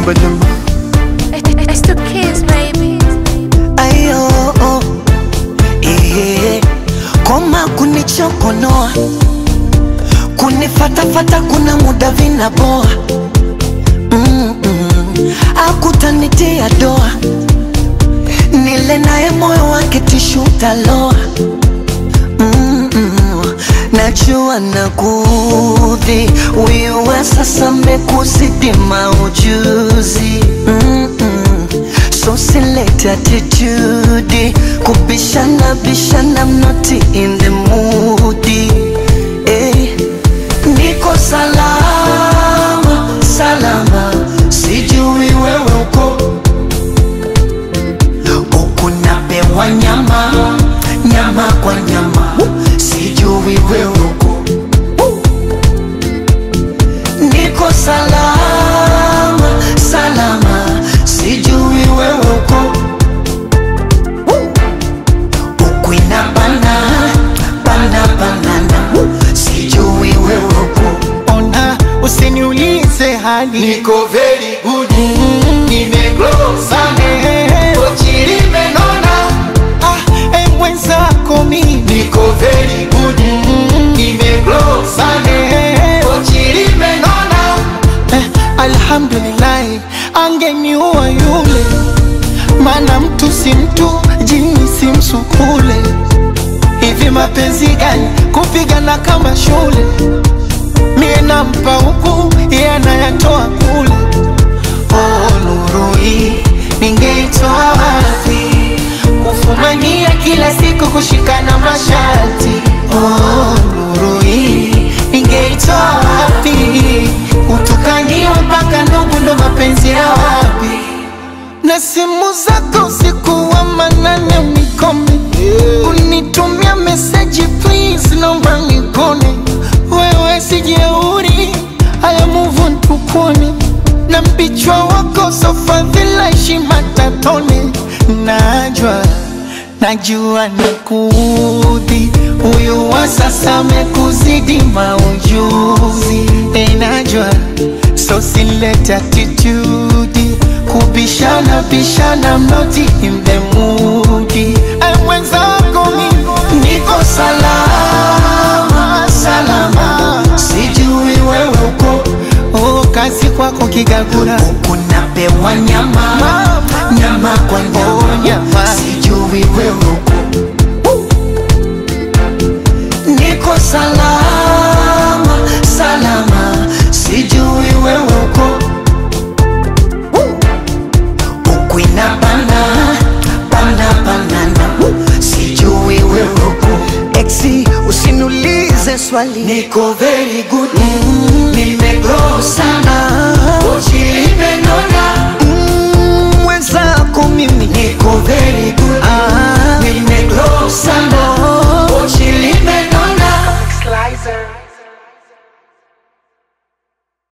kwa jamaa. It's the kids, baby. Ayo, oh, koma kunichokonoa, kunifatafata kuna muda vinaboa. Akutanitia doa, nile nae moyo wake tishu taloa. Najua nakuudhi, wewe sasa mekuzidi maujuzi. So select attitude, kubishana bishana, I'm not in the mood. Niko salama, salama, sijui wewe uko. Uko napewa nyama, nyama kwa nyama, sijui wewe uko. Niko salama, salama, sijui wewe uko. Uko inabana, bana banana, sijui wewe uko. Ona usiniulize hali, Niko very good, nimeglow sana, pochi limenona. mwenzako mimi. Niko very good, nimeglow sana, pochi limenona. Alhamdulillah, angeniua yule, mana mtu si mtu, jini si msukule. Hivi mapenzi gani kupigana kama shule? Mie nampa huku, yeye anayatoa kule. Oh, nuru hii ningeitoa wapi? Kufumania kila siku kushikana mashati. Oh, nuru hii ningeitoa wapi? Utukaniwa mpaka ndugu, ndo mapenzi ya wapi? Na simu zako usiku wa manane unikome, unitumia message please, naomba nikone. Wewe sijeuri, haya move on tukone. Na mbichwa wako sofa vila heshima tatone. Najua nakuudhi, huyu wa sasa mekuzidi maujuzi. Najua so select attitude, kubishana bishana, I'm not in the mood. Mwenzako mimi Niko salama, salama, sijui wewe uko. oh, kazi kwako kigagura. Uko napewa nyama, nyama kwa nyama, sijui wewe uko. Niko salama, salama, sijui wewe uko. Uko inabana, bana banana, sijui wewe uko. Exi usiniulize swali, niko very good, nimegrow sana, pochi limenona.